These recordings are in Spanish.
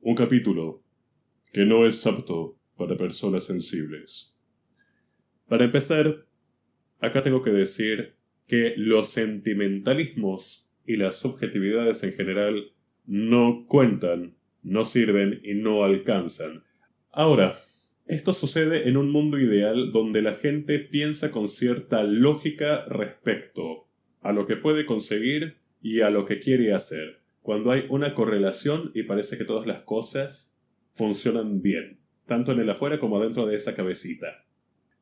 Un capítulo que no es apto para personas sensibles. Para empezar, acá tengo que decir que los sentimentalismos y las subjetividades en general no cuentan, no sirven y no alcanzan. Ahora, esto sucede en un mundo ideal donde la gente piensa con cierta lógica respecto a lo que puede conseguir y a lo que quiere hacer, cuando hay una correlación y parece que todas las cosas funcionan bien, tanto en el afuera como adentro de esa cabecita.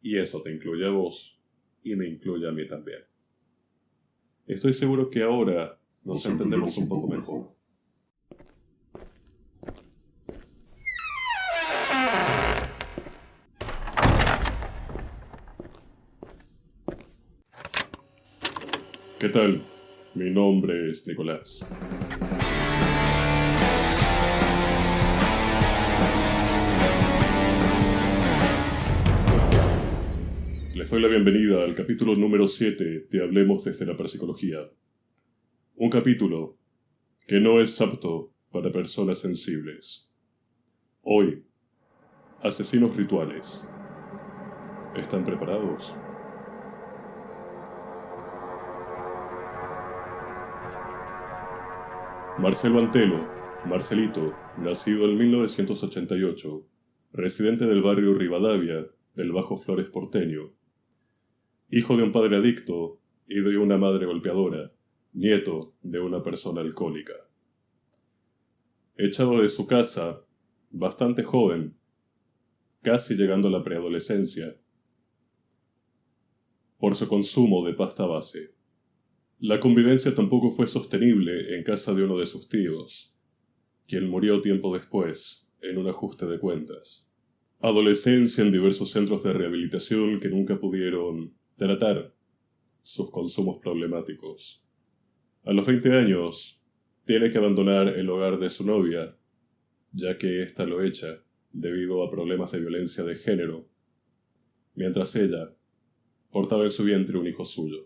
Y eso te incluye a vos y me incluye a mí también. Estoy seguro que ahora nos entendemos un poco mejor. ¿Qué tal? Mi nombre es Nicolás. Les doy la bienvenida al capítulo número 7 de Hablemos desde la Parapsicología. Un capítulo que no es apto para personas sensibles. Hoy, asesinos rituales. ¿Están preparados? Marcelo Antelo, Marcelito, nacido en 1988, residente del barrio Rivadavia, del Bajo Flores porteño. Hijo de un padre adicto y de una madre golpeadora, nieto de una persona alcohólica. Echado de su casa, bastante joven, casi llegando a la preadolescencia, por su consumo de pasta base. La convivencia tampoco fue sostenible en casa de uno de sus tíos, quien murió tiempo después, en un ajuste de cuentas. Adolescencia en diversos centros de rehabilitación que nunca pudieron tratar sus consumos problemáticos. A los 20 años, tiene que abandonar el hogar de su novia, ya que ésta lo echa debido a problemas de violencia de género, mientras ella portaba en su vientre un hijo suyo.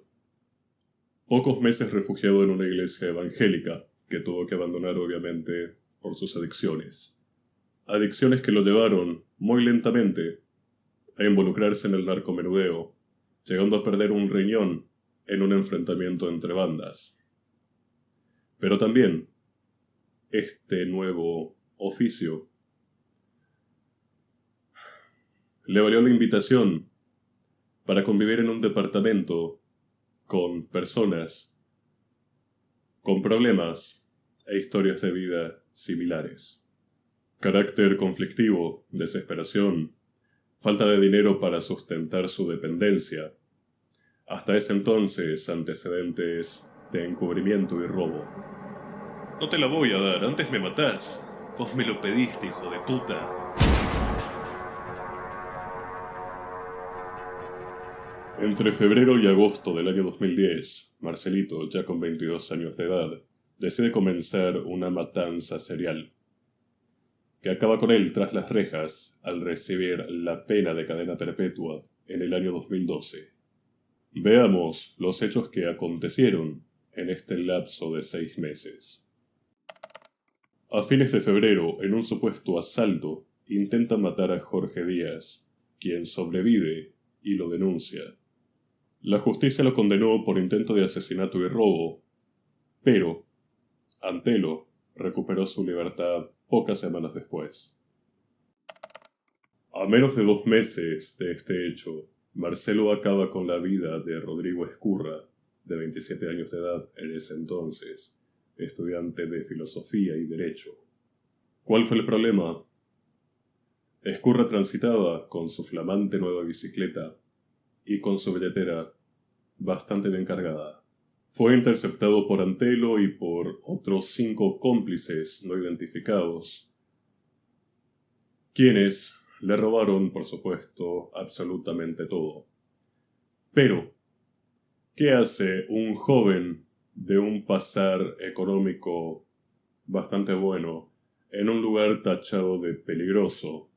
Pocos meses refugiado en una iglesia evangélica, que tuvo que abandonar obviamente por sus adicciones. Adicciones que lo llevaron, muy lentamente, a involucrarse en el narcomenudeo, llegando a perder un riñón en un enfrentamiento entre bandas. Pero también, este nuevo oficio le valió la invitación para convivir en un departamento con personas con problemas e historias de vida similares. Carácter conflictivo, desesperación, falta de dinero para sustentar su dependencia. Hasta ese entonces, antecedentes de encubrimiento y robo. No te la voy a dar, antes me matás. Vos me lo pediste, hijo de puta. Entre febrero y agosto del año 2010, Marcelito, ya con 22 años de edad, decide comenzar una matanza serial, que acaba con él tras las rejas al recibir la pena de cadena perpetua en el año 2012. Veamos los hechos que acontecieron en este lapso de 6 meses. A fines de febrero, en un supuesto asalto, intentan matar a Jorge Díaz, quien sobrevive y lo denuncia. La justicia lo condenó por intento de asesinato y robo, pero Antelo recuperó su libertad pocas semanas después. A menos de 2 meses de este hecho, Marcelo acaba con la vida de Rodrigo Escurra, de 27 años de edad en ese entonces, estudiante de filosofía y derecho. ¿Cuál fue el problema? Escurra transitaba con su flamante nueva bicicleta y con su billetera bastante bien cargada. Fue interceptado por Antelo y por otros 5 cómplices no identificados, quienes le robaron, por supuesto, absolutamente todo. Pero, ¿qué hace un joven de un pasar económico bastante bueno en un lugar tachado de peligroso?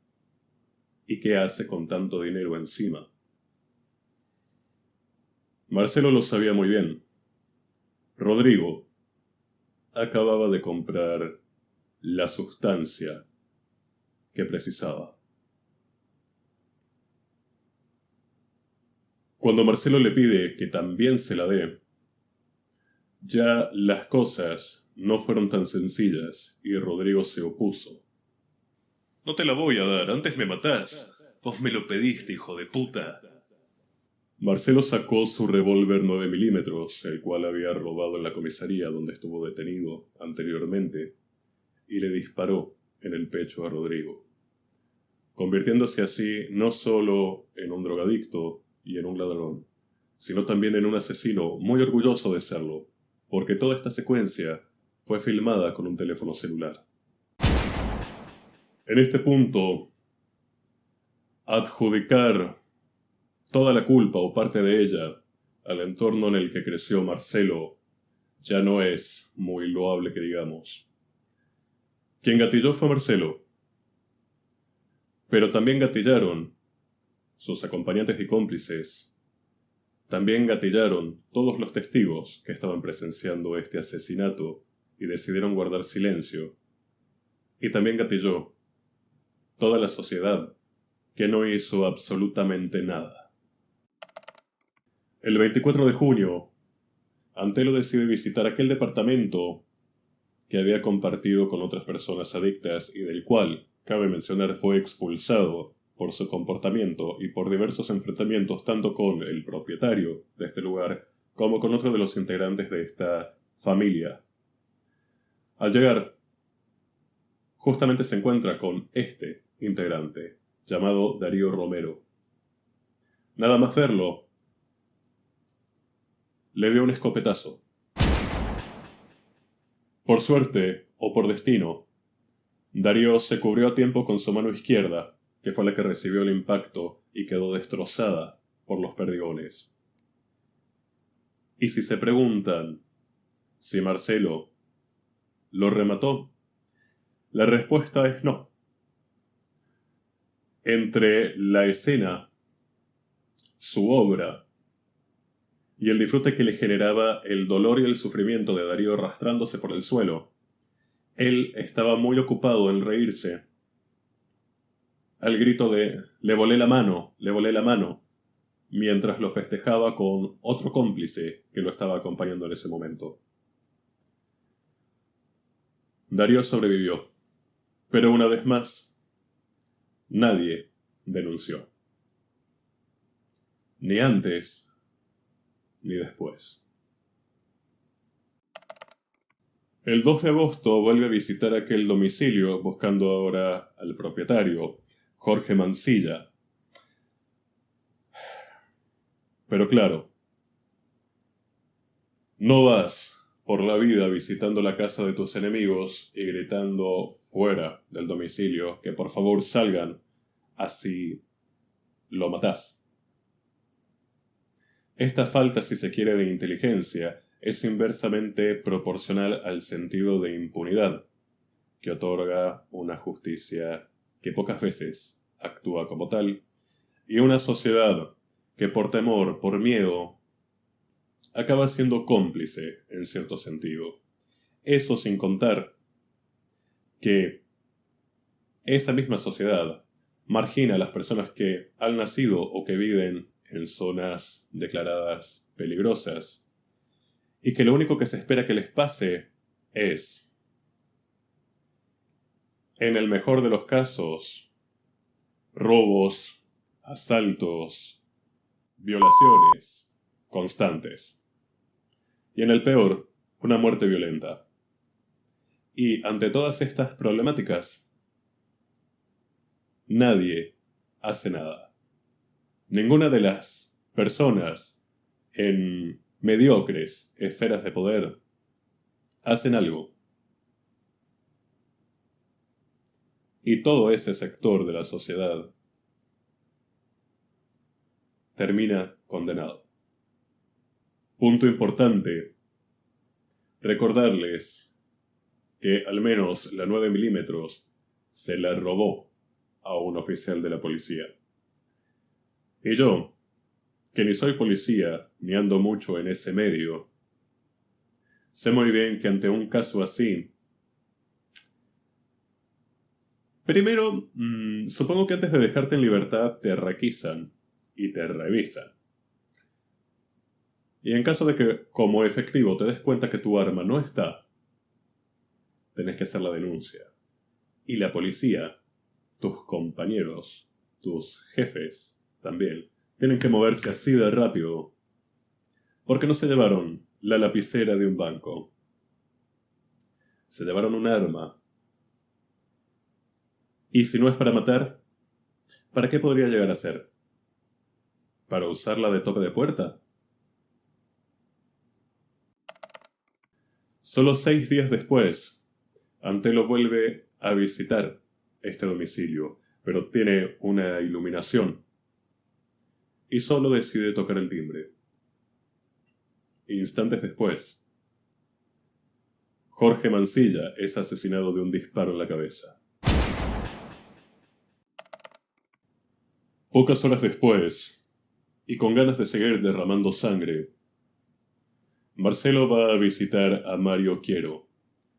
¿Y qué hace con tanto dinero encima? Marcelo lo sabía muy bien. Rodrigo acababa de comprar la sustancia que precisaba. Cuando Marcelo le pide que también se la dé, ya las cosas no fueron tan sencillas y Rodrigo se opuso. No te la voy a dar, antes me matás. Vos me lo pediste, hijo de puta. Marcelo sacó su revólver 9 milímetros, el cual había robado en la comisaría donde estuvo detenido anteriormente, y le disparó en el pecho a Rodrigo, convirtiéndose así no solo en un drogadicto y en un ladrón, sino también en un asesino muy orgulloso de serlo, porque toda esta secuencia fue filmada con un teléfono celular. En este punto, adjudicar toda la culpa o parte de ella al entorno en el que creció Marcelo ya no es muy loable que digamos. Quien gatilló fue Marcelo, pero también gatillaron sus acompañantes y cómplices. También gatillaron todos los testigos que estaban presenciando este asesinato y decidieron guardar silencio. Y también gatilló toda la sociedad que no hizo absolutamente nada. El 24 de junio, Antelo decide visitar aquel departamento que había compartido con otras personas adictas y del cual, cabe mencionar, fue expulsado por su comportamiento y por diversos enfrentamientos tanto con el propietario de este lugar como con otro de los integrantes de esta familia. Al llegar, justamente se encuentra con este integrante, llamado Darío Romero. Nada más verlo, le dio un escopetazo. Por suerte, o por destino, Darío se cubrió a tiempo con su mano izquierda, que fue la que recibió el impacto y quedó destrozada por los perdigones. Y si se preguntan si Marcelo lo remató, la respuesta es no. Entre la escena, su obra y el disfrute que le generaba el dolor y el sufrimiento de Darío arrastrándose por el suelo, él estaba muy ocupado en reírse al grito de «le volé la mano, mientras lo festejaba con otro cómplice que lo estaba acompañando en ese momento. Darío sobrevivió, pero una vez más, nadie denunció. Ni antes, ni después. El 2 de agosto vuelve a visitar aquel domicilio buscando ahora al propietario, Jorge Mancilla. Pero claro, no vas por la vida visitando la casa de tus enemigos y gritando fuera del domicilio que por favor salgan, así lo matás. Esta falta, si se quiere, de inteligencia es inversamente proporcional al sentido de impunidad que otorga una justicia que pocas veces actúa como tal, y una sociedad que por temor, por miedo, acaba siendo cómplice en cierto sentido. Eso sin contar que esa misma sociedad margina a las personas que han nacido o que viven en zonas declaradas peligrosas y que lo único que se espera que les pase es, en el mejor de los casos, robos, asaltos, violaciones constantes. Y en el peor, una muerte violenta. Y ante todas estas problemáticas, nadie hace nada. Ninguna de las personas en mediocres esferas de poder hacen algo. Y todo ese sector de la sociedad termina condenado. Punto importante, recordarles que al menos la 9 milímetros se la robó a un oficial de la policía. Y yo, que ni soy policía ni ando mucho en ese medio, sé muy bien que ante un caso así, Primero, supongo que antes de dejarte en libertad te requisan y te revisan. Y en caso de que, como efectivo, te des cuenta que tu arma no está, tenés que hacer la denuncia. Y la policía, tus compañeros, tus jefes también, tienen que moverse así de rápido. Porque no se llevaron la lapicera de un banco. Se llevaron un arma. Y si no es para matar, ¿para qué podría llegar a ser? ¿Para usarla de toque de puerta? Solo 6 días después, Antelo vuelve a visitar este domicilio, pero tiene una iluminación y solo decide tocar el timbre. Instantes después, Jorge Mansilla es asesinado de un disparo en la cabeza. Pocas horas después, y con ganas de seguir derramando sangre, Marcelo va a visitar a Mario Quiero,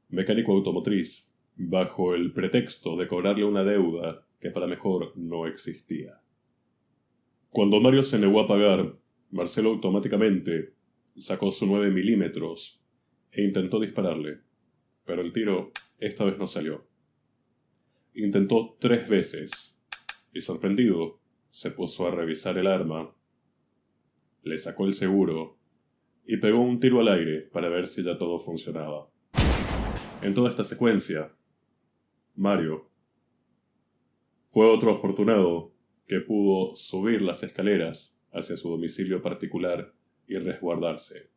mecánico automotriz, bajo el pretexto de cobrarle una deuda que para mejor no existía. Cuando Mario se negó a pagar, Marcelo automáticamente sacó su 9 milímetros e intentó dispararle, pero el tiro esta vez no salió. Intentó 3 veces y, sorprendido, se puso a revisar el arma, le sacó el seguro y pegó un tiro al aire para ver si ya todo funcionaba. En toda esta secuencia, Mario fue otro afortunado que pudo subir las escaleras hacia su domicilio particular y resguardarse.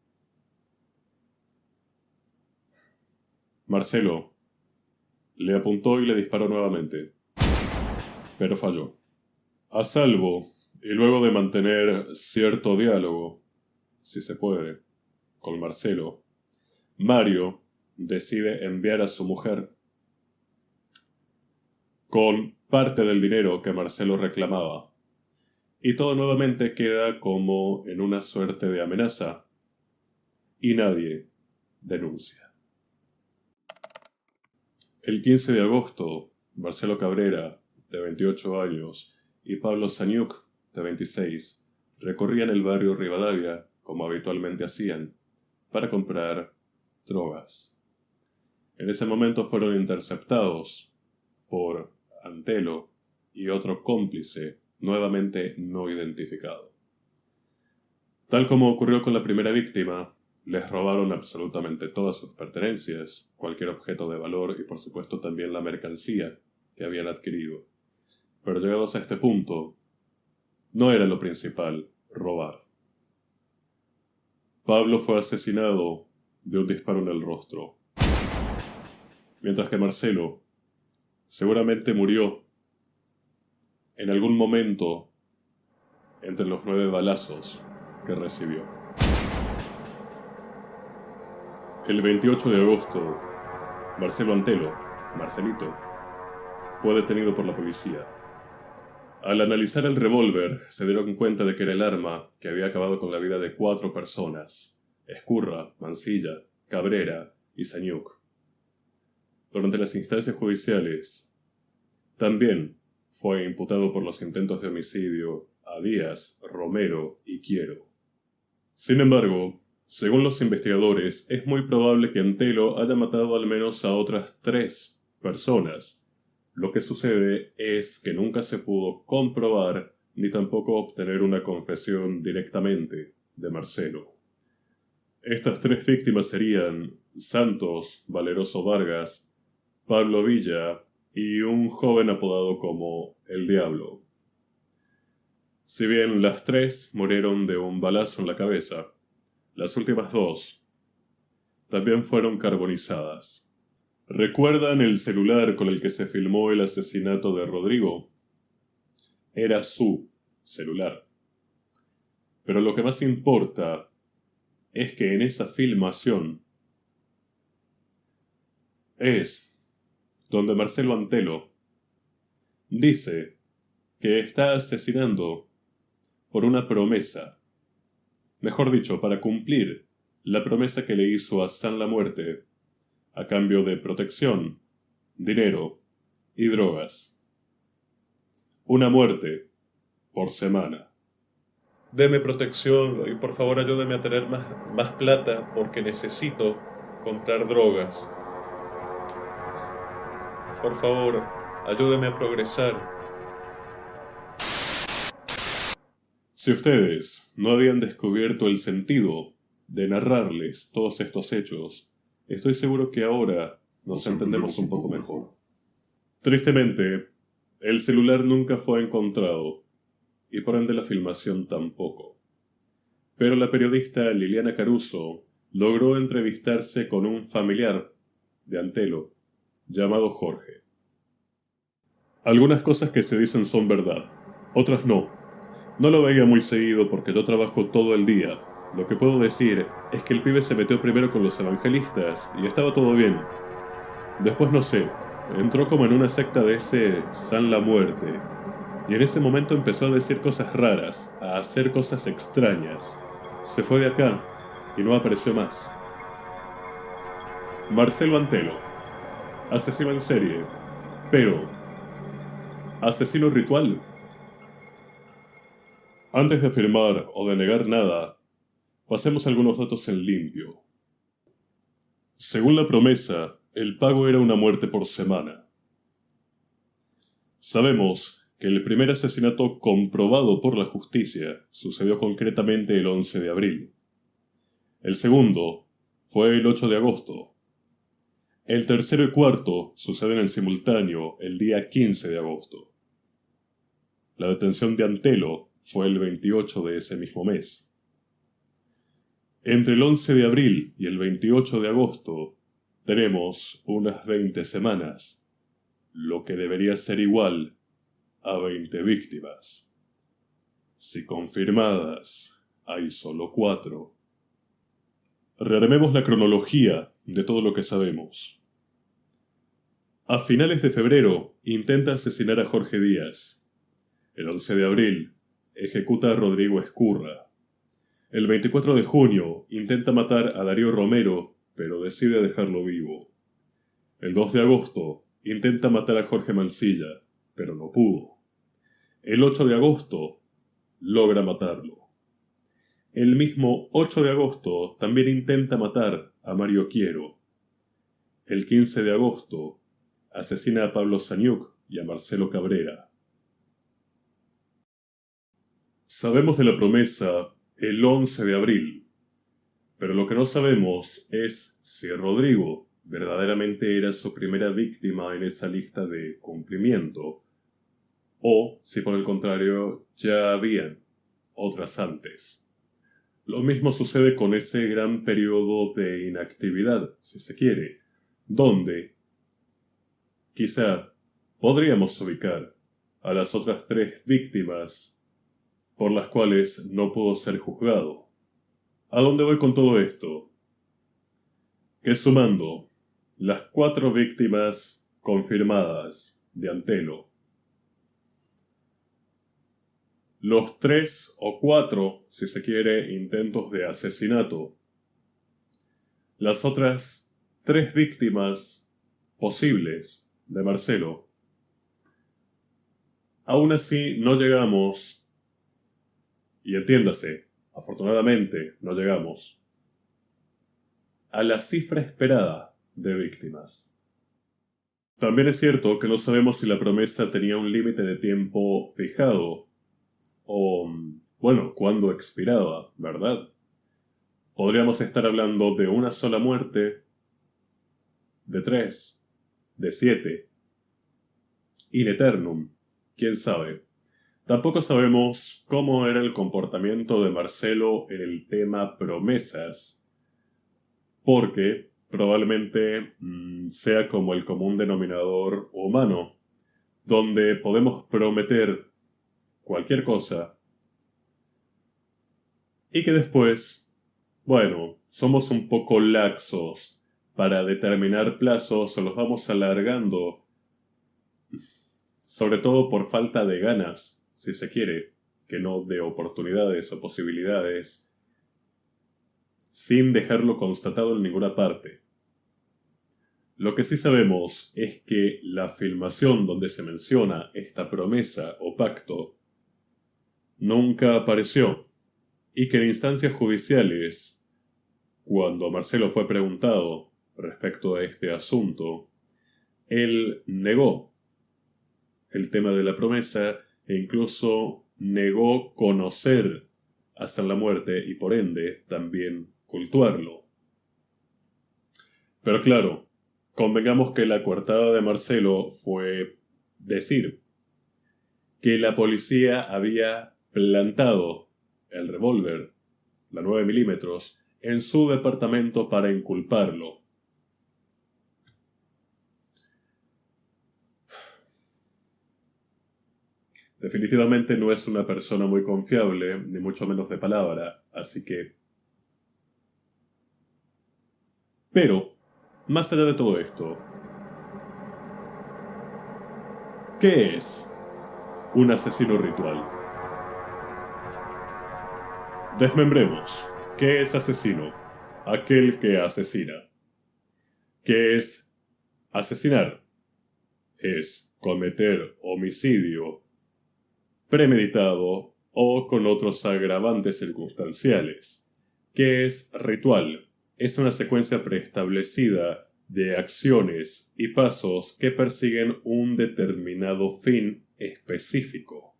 Marcelo le apuntó y le disparó nuevamente, pero falló. A salvo, y luego de mantener cierto diálogo, si se puede, con Marcelo, Mario decide enviar a su mujer con parte del dinero que Marcelo reclamaba, y todo nuevamente queda como en una suerte de amenaza, y nadie denuncia. El 15 de agosto, Marcelo Cabrera, de 28 años, y Pablo Sañuc, de 26, recorrían el barrio Rivadavia, como habitualmente hacían, para comprar drogas. En ese momento fueron interceptados por Antelo y otro cómplice nuevamente no identificado. Tal como ocurrió con la primera víctima, les robaron absolutamente todas sus pertenencias, cualquier objeto de valor y por supuesto también la mercancía que habían adquirido. Pero llegados a este punto, no era lo principal robar. Pablo fue asesinado de un disparo en el rostro, mientras que Marcelo seguramente murió en algún momento entre los 9 balazos que recibió. El 28 de agosto, Marcelo Antelo, Marcelito, fue detenido por la policía. Al analizar el revólver, se dieron cuenta de que era el arma que había acabado con la vida de 4 personas: Escurra, Mansilla, Cabrera y Sañuc. Durante las instancias judiciales, también fue imputado por los intentos de homicidio a Díaz, Romero y Quiero. Sin embargo, según los investigadores, es muy probable que Antelo haya matado al menos a otras 3 personas. Lo que sucede es que nunca se pudo comprobar ni tampoco obtener una confesión directamente de Marcelo. Estas 3 víctimas serían Santos Valeroso Vargas, Pablo Villa y un joven apodado como El Diablo. Si bien las 3 murieron de un balazo en la cabeza, las últimas 2 también fueron carbonizadas. ¿Recuerdan el celular con el que se filmó el asesinato de Rodrigo? Era su celular. Pero lo que más importa es que en esa filmación es donde Marcelo Antelo dice que está asesinando por una promesa. Mejor dicho, para cumplir la promesa que le hizo a San La Muerte a cambio de protección, dinero y drogas. Una muerte por semana. Deme protección y por favor ayúdeme a tener más plata porque necesito comprar drogas. Por favor, ayúdeme a progresar. Si ustedes no habían descubierto el sentido de narrarles todos estos hechos, estoy seguro que ahora nos entendemos un poco mejor. Tristemente, el celular nunca fue encontrado, y por ende la filmación tampoco. Pero la periodista Liliana Caruso logró entrevistarse con un familiar de Antelo, llamado Jorge. Algunas cosas que se dicen son verdad, otras no. No lo veía muy seguido porque yo trabajo todo el día. Lo que puedo decir es que el pibe se metió primero con los evangelistas y estaba todo bien. Después no sé, entró como en una secta de ese San la Muerte. Y en ese momento empezó a decir cosas raras, a hacer cosas extrañas. Se fue de acá y no apareció más. Marcelo Antelo, asesino en serie, pero asesino ritual. Antes de afirmar o de negar nada, pasemos algunos datos en limpio. Según la promesa, el pago era una muerte por semana. Sabemos que el primer asesinato comprobado por la justicia sucedió concretamente el 11 de abril. El segundo fue el 8 de agosto. El tercero y cuarto suceden en simultáneo el día 15 de agosto. La detención de Antelo fue el 28 de ese mismo mes. Entre el 11 de abril y el 28 de agosto tenemos unas 20 semanas, lo que debería ser igual a 20 víctimas. Si confirmadas hay solo 4. Rearmemos la cronología de todo lo que sabemos. A finales de febrero intenta asesinar a Jorge Díaz. El 11 de abril ejecuta a Rodrigo Escurra. El 24 de junio intenta matar a Darío Romero, pero decide dejarlo vivo. El 2 de agosto intenta matar a Jorge Mancilla, pero no pudo. El 8 de agosto logra matarlo. El mismo 8 de agosto también intenta matar a Mario Quiero. El 15 de agosto asesina a Pablo Saniuk y a Marcelo Cabrera. Sabemos de la promesa el 11 de abril, pero lo que no sabemos es si Rodrigo verdaderamente era su primera víctima en esa lista de cumplimiento, o si por el contrario ya habían otras antes. Lo mismo sucede con ese gran periodo de inactividad, si se quiere, donde quizá podríamos ubicar a las otras 3 víctimas por las cuales no pudo ser juzgado. ¿A dónde voy con todo esto? Que sumando las 4 víctimas confirmadas de Antelo, los 3 o 4, si se quiere, intentos de asesinato, las otras 3 víctimas posibles de Marcelo, aún así no llegamos, y entiéndase, afortunadamente no llegamos, a la cifra esperada de víctimas. También es cierto que no sabemos si la promesa tenía un límite de tiempo fijado, o, bueno, cuándo expiraba, ¿verdad? Podríamos estar hablando de una sola muerte, de 3, de 7, in eternum, quién sabe. Tampoco sabemos cómo era el comportamiento de Marcelo en el tema promesas, porque probablemente sea como el común denominador humano, donde podemos prometer cualquier cosa y que después, bueno, somos un poco laxos para determinar plazos o los vamos alargando, sobre todo por falta de ganas, si se quiere, que no de oportunidades o posibilidades, sin dejarlo constatado en ninguna parte. Lo que sí sabemos es que la filmación donde se menciona esta promesa o pacto nunca apareció y que en instancias judiciales, cuando Marcelo fue preguntado respecto a este asunto, él negó el tema de la promesa e incluso negó conocer hasta la muerte y por ende también cultuarlo. Pero claro, convengamos que la coartada de Marcelo fue decir que la policía había plantado el revólver, la 9 milímetros, en su departamento para inculparlo. Definitivamente no es una persona muy confiable, ni mucho menos de palabra, así que... Pero, más allá de todo esto, ¿qué es un asesino ritual? Desmembremos. ¿Qué es asesino? Aquel que asesina. ¿Qué es asesinar? Es cometer homicidio premeditado o con otros agravantes circunstanciales. ¿Qué es ritual? Es una secuencia preestablecida de acciones y pasos que persiguen un determinado fin específico.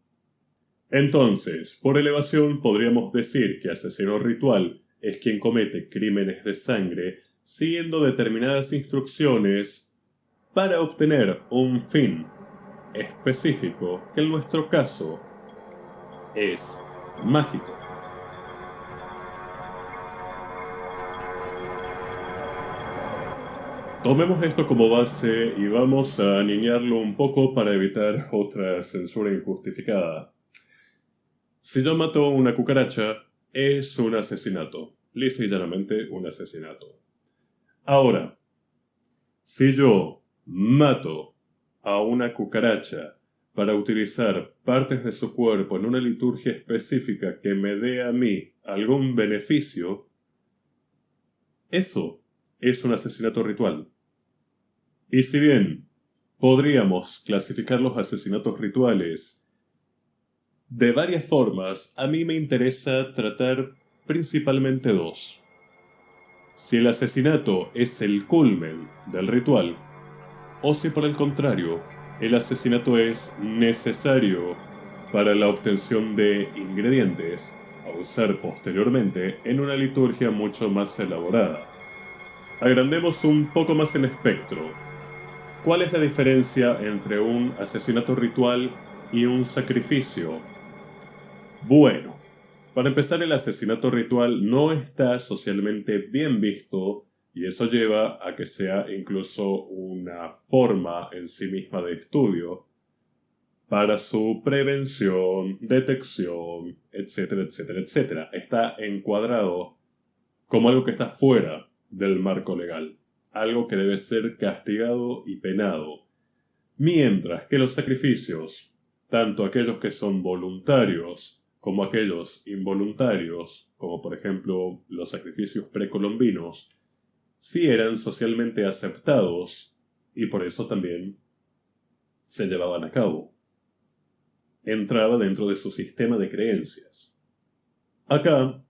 Entonces, por elevación podríamos decir que asesino ritual es quien comete crímenes de sangre siguiendo determinadas instrucciones para obtener un fin específico que en nuestro caso es mágico. Tomemos esto como base y vamos a aniñarlo un poco para evitar otra censura injustificada. Si yo mato una cucaracha, es un asesinato. Lisa y llanamente un asesinato. Ahora, si yo mato a una cucaracha para utilizar partes de su cuerpo en una liturgia específica que me dé a mí algún beneficio, eso es un asesinato ritual. Y si bien podríamos clasificar los asesinatos rituales de varias formas, a mí me interesa tratar principalmente dos. Si el asesinato es el culmen del ritual, o si por el contrario, el asesinato es necesario para la obtención de ingredientes a usar posteriormente en una liturgia mucho más elaborada. Agrandemos un poco más el espectro. ¿Cuál es la diferencia entre un asesinato ritual y un sacrificio? Bueno, para empezar, el asesinato ritual no está socialmente bien visto y eso lleva a que sea incluso una forma en sí misma de estudio para su prevención, detección, etcétera, etcétera, etcétera. Está encuadrado como algo que está fuera del marco legal, algo que debe ser castigado y penado, mientras que los sacrificios, tanto aquellos que son voluntarios como aquellos involuntarios, como por ejemplo los sacrificios precolombinos, sí eran socialmente aceptados y por eso también se llevaban a cabo. Entraba dentro de su sistema de creencias. Acá,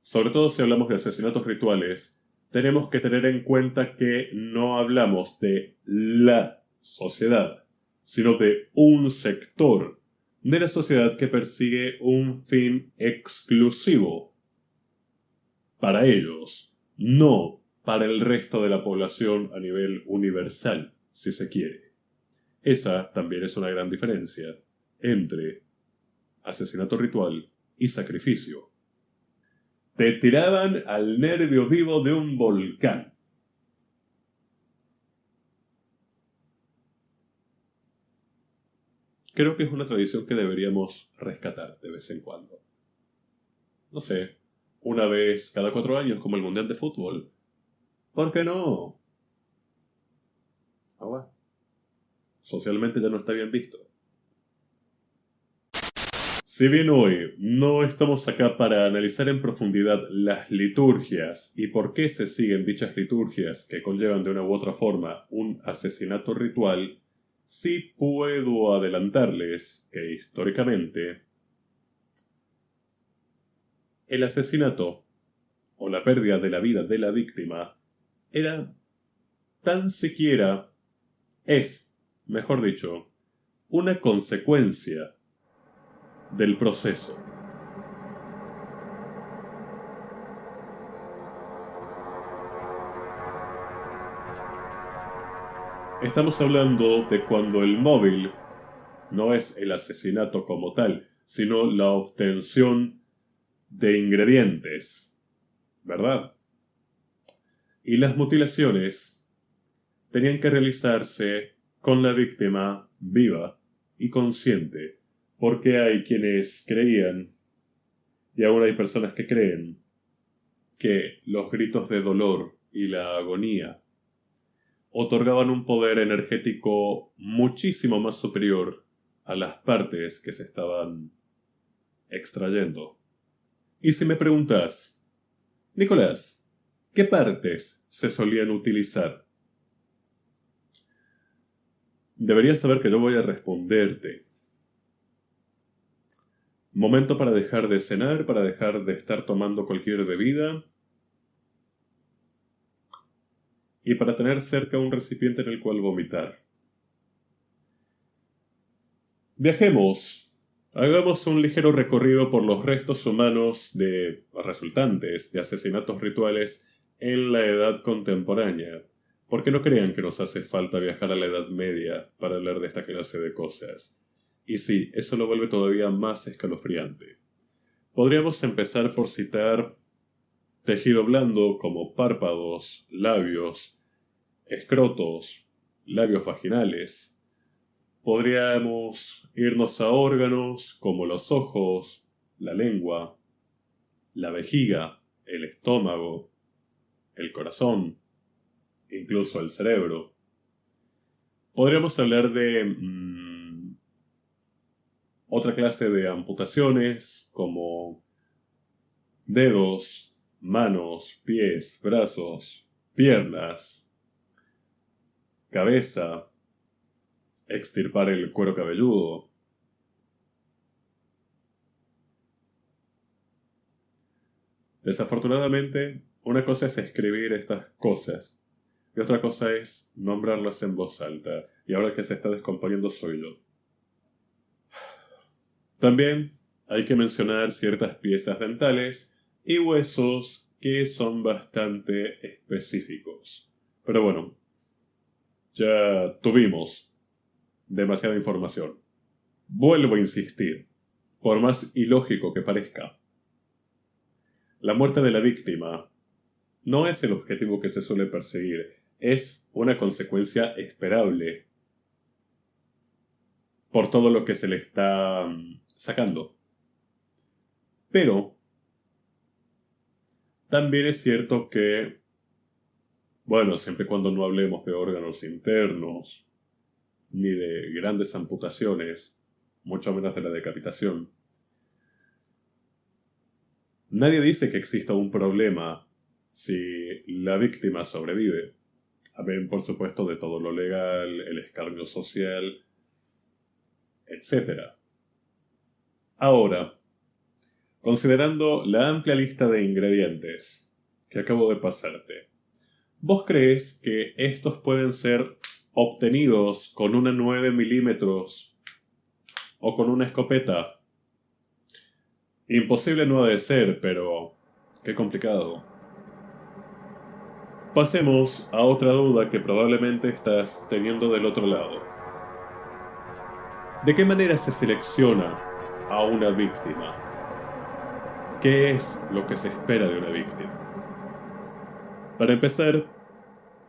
sobre todo si hablamos de asesinatos rituales, tenemos que tener en cuenta que no hablamos de la sociedad, sino de un sector de la sociedad que persigue un fin exclusivo para ellos, no para el resto de la población a nivel universal, si se quiere. Esa también es una gran diferencia entre asesinato ritual y sacrificio. Te tiraban al nervio vivo de un volcán. Creo que es una tradición que deberíamos rescatar de vez en cuando. No sé, una vez cada 4 años como el Mundial de Fútbol. ¿Por qué no? Ah, bueno. Socialmente ya no está bien visto. Si bien hoy no estamos acá para analizar en profundidad las liturgias y por qué se siguen dichas liturgias que conllevan de una u otra forma un asesinato ritual, sí puedo adelantarles que históricamente el asesinato o la pérdida de la vida de la víctima era tan siquiera, es, mejor dicho, una consecuencia del proceso. Estamos hablando de cuando el móvil no es el asesinato como tal, sino la obtención de ingredientes, ¿verdad? Y las mutilaciones tenían que realizarse con la víctima viva y consciente, porque hay quienes creían, y aún hay personas que creen, que los gritos de dolor y la agonía otorgaban un poder energético muchísimo más superior a las partes que se estaban extrayendo. Y si me preguntas, Nicolás, ¿qué partes se solían utilizar? Deberías saber que yo voy a responderte. Momento para dejar de cenar, para dejar de estar tomando cualquier bebida y para tener cerca un recipiente en el cual vomitar. Viajemos, hagamos un ligero recorrido por los restos humanos resultantes de asesinatos rituales en la edad contemporánea, porque no crean que nos hace falta viajar a la Edad Media para hablar de esta clase de cosas. Y sí, eso lo vuelve todavía más escalofriante. Podríamos empezar por citar tejido blando como párpados, labios, escrotos, labios vaginales. Podríamos irnos a órganos como los ojos, la lengua, la vejiga, el estómago, el corazón, incluso el cerebro. Podríamos hablar de otra clase de amputaciones como dedos, manos, pies, brazos, piernas, cabeza, extirpar el cuero cabelludo. Desafortunadamente, una cosa es escribir estas cosas y otra cosa es nombrarlas en voz alta, y ahora el que se está descomponiendo soy yo. También hay que mencionar ciertas piezas dentales y huesos que son bastante específicos. Pero bueno, ya tuvimos demasiada información. Vuelvo a insistir, por más ilógico que parezca. La muerte de la víctima no es el objetivo que se suele perseguir, es una consecuencia esperable por todo lo que se le está sacando. Pero también es cierto que, bueno, siempre y cuando no hablemos de órganos internos, ni de grandes amputaciones, mucho menos de la decapitación, nadie dice que exista un problema si la víctima sobrevive. Amén, por supuesto, de todo lo legal, el escarnio social, etc. Ahora, considerando la amplia lista de ingredientes que acabo de pasarte, ¿vos crees que estos pueden ser obtenidos con una 9 milímetros o con una escopeta? Imposible no ha de ser, pero qué complicado. Pasemos a otra duda que probablemente estás teniendo del otro lado. ¿De qué manera se selecciona a una víctima? ¿Qué es lo que se espera de una víctima? Para empezar,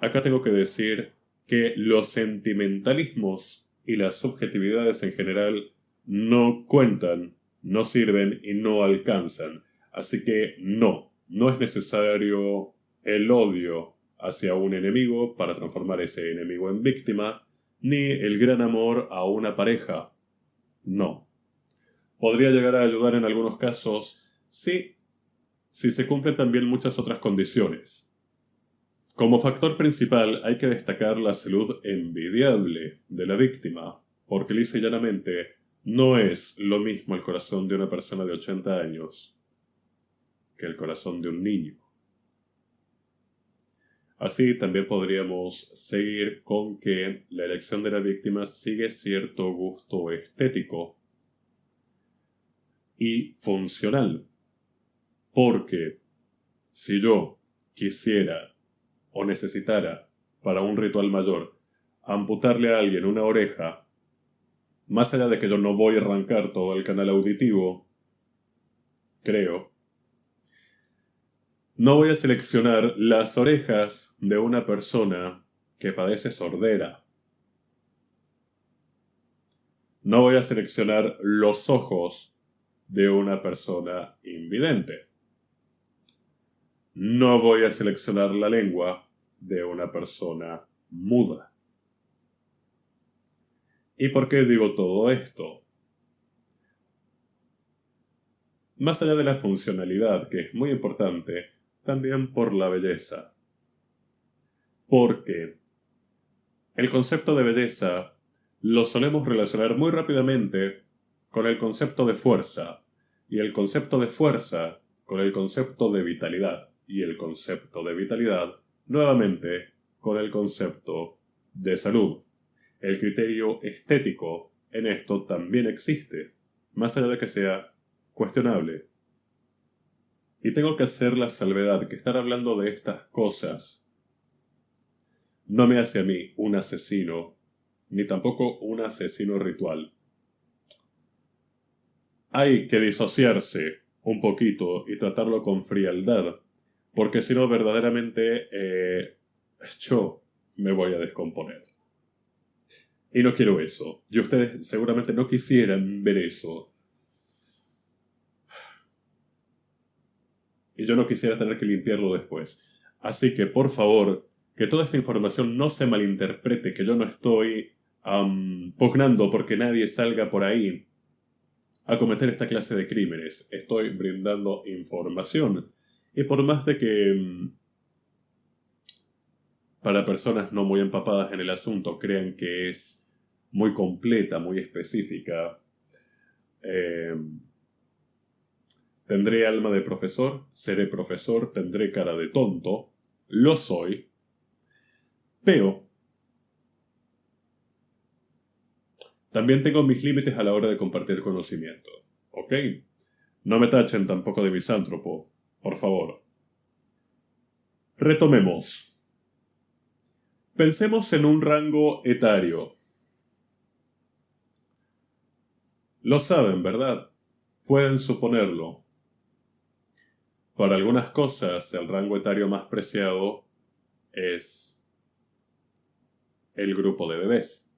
acá tengo que decir que los sentimentalismos y las subjetividades en general no cuentan, no sirven y no alcanzan. Así que no es necesario el odio hacia un enemigo para transformar ese enemigo en víctima, ni el gran amor a una pareja. No. podría llegar a ayudar en algunos casos, sí, si se cumplen también muchas otras condiciones. Como factor principal hay que destacar la salud envidiable de la víctima, porque lisa y llanamente no es lo mismo el corazón de una persona de 80 años que el corazón de un niño. Así también podríamos seguir con que la elección de la víctima sigue cierto gusto estético y funcional, porque si yo quisiera o necesitara para un ritual mayor amputarle a alguien una oreja, más allá de que yo no voy a arrancar todo el canal auditivo, creo, no voy a seleccionar las orejas de una persona que padece sordera. No voy a seleccionar los ojos de una persona invidente. No voy a seleccionar la lengua de una persona muda. ¿Y por qué digo todo esto? Más allá de la funcionalidad, que es muy importante, también por la belleza. Porque el concepto de belleza lo solemos relacionar muy rápidamente con el concepto de fuerza, y el concepto de fuerza con el concepto de vitalidad, y el concepto de vitalidad nuevamente con el concepto de salud. El criterio estético en esto también existe, más allá de que sea cuestionable. Y tengo que hacer la salvedad que estar hablando de estas cosas no me hace a mí un asesino, ni tampoco un asesino ritual. Hay que disociarse un poquito y tratarlo con frialdad, porque si no verdaderamente yo me voy a descomponer. Y no quiero eso. Y ustedes seguramente no quisieran ver eso. Y yo no quisiera tener que limpiarlo después. Así que, por favor, que toda esta información no se malinterprete, que yo no estoy pugnando porque nadie salga por ahí a cometer esta clase de crímenes. Estoy brindando información. Y por más de que para personas no muy empapadas en el asunto crean que es muy completa, muy específica, tendré alma de profesor, seré profesor, tendré cara de tonto, lo soy, pero también tengo mis límites a la hora de compartir conocimiento, ¿ok? No me tachen tampoco de misántropo, por favor. Retomemos. Pensemos en un rango etario. Lo saben, ¿verdad? Pueden suponerlo. Para algunas cosas, el rango etario más preciado es el grupo de bebés,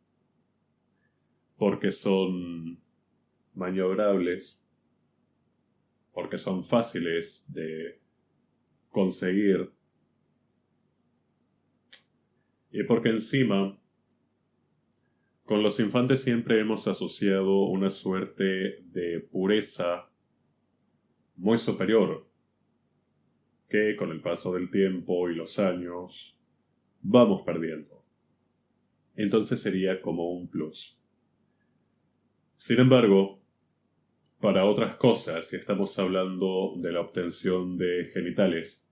porque son maniobrables, porque son fáciles de conseguir y porque encima con los infantes siempre hemos asociado una suerte de pureza muy superior que con el paso del tiempo y los años vamos perdiendo. Entonces sería como un plus. Sin embargo, para otras cosas, si estamos hablando de la obtención de genitales,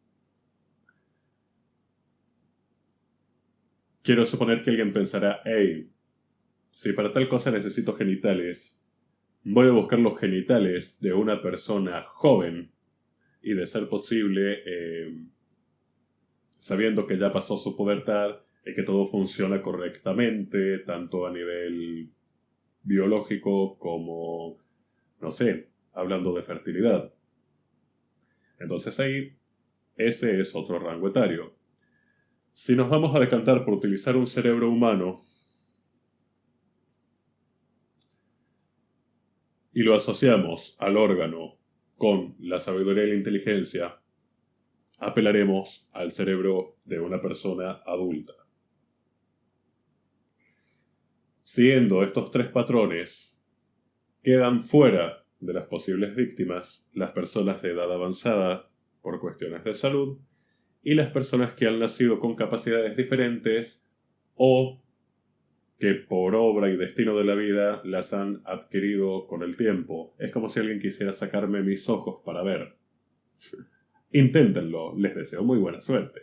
quiero suponer que alguien pensará, hey, si para tal cosa necesito genitales, voy a buscar los genitales de una persona joven y de ser posible, sabiendo que ya pasó su pubertad y que todo funciona correctamente, tanto a nivel biológico como, no sé, hablando de fertilidad. Entonces ahí, ese es otro rango etario. Si nos vamos a decantar por utilizar un cerebro humano y lo asociamos al órgano con la sabiduría y la inteligencia, apelaremos al cerebro de una persona adulta. Siguiendo estos tres patrones, quedan fuera de las posibles víctimas las personas de edad avanzada por cuestiones de salud y las personas que han nacido con capacidades diferentes o que por obra y destino de la vida las han adquirido con el tiempo. Es como si alguien quisiera sacarme mis ojos para ver. Inténtenlo, les deseo muy buena suerte.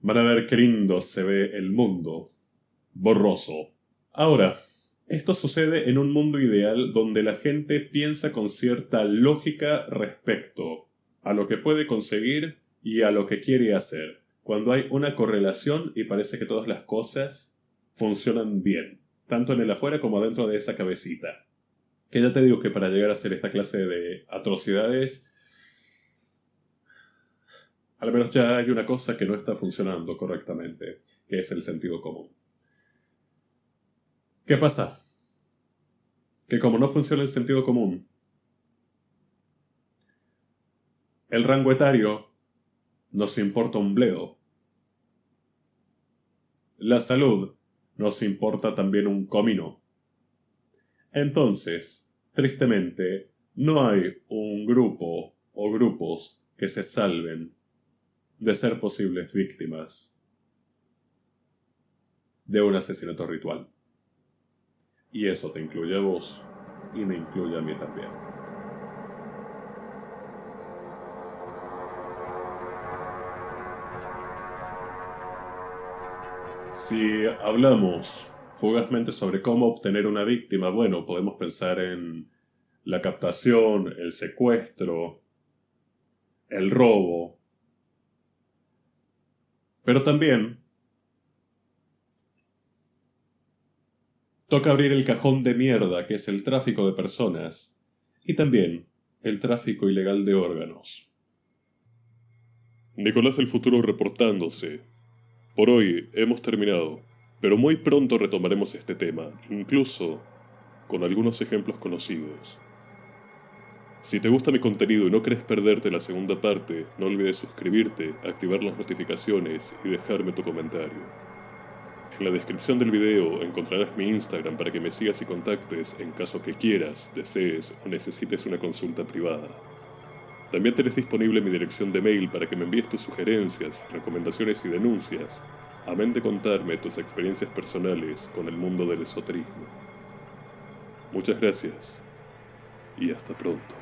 Van a ver qué lindo se ve el mundo. Borroso. Ahora, esto sucede en un mundo ideal donde la gente piensa con cierta lógica respecto a lo que puede conseguir y a lo que quiere hacer. Cuando hay una correlación y parece que todas las cosas funcionan bien, tanto en el afuera como adentro de esa cabecita. Que ya te digo que para llegar a hacer esta clase de atrocidades, al menos ya hay una cosa que no está funcionando correctamente, que es el sentido común. ¿Qué pasa? Que como no funciona el sentido común, el rango etario nos importa un bledo. La salud nos importa también un comino. Entonces, tristemente, no hay un grupo o grupos que se salven de ser posibles víctimas de un asesinato ritual. Y eso te incluye a vos y me incluye a mí también. Si hablamos fugazmente sobre cómo obtener una víctima, bueno, podemos pensar en la captación, el secuestro, el robo. Pero también toca abrir el cajón de mierda que es el tráfico de personas y también el tráfico ilegal de órganos. Nicolás del Futuro reportándose. Por hoy hemos terminado, pero muy pronto retomaremos este tema, incluso con algunos ejemplos conocidos. Si te gusta mi contenido y no quieres perderte la segunda parte, no olvides suscribirte, activar las notificaciones y dejarme tu comentario. En la descripción del video encontrarás mi Instagram para que me sigas y contactes en caso que quieras, desees o necesites una consulta privada. También tenés disponible mi dirección de mail para que me envíes tus sugerencias, recomendaciones y denuncias, amén de contarme tus experiencias personales con el mundo del esoterismo. Muchas gracias y hasta pronto.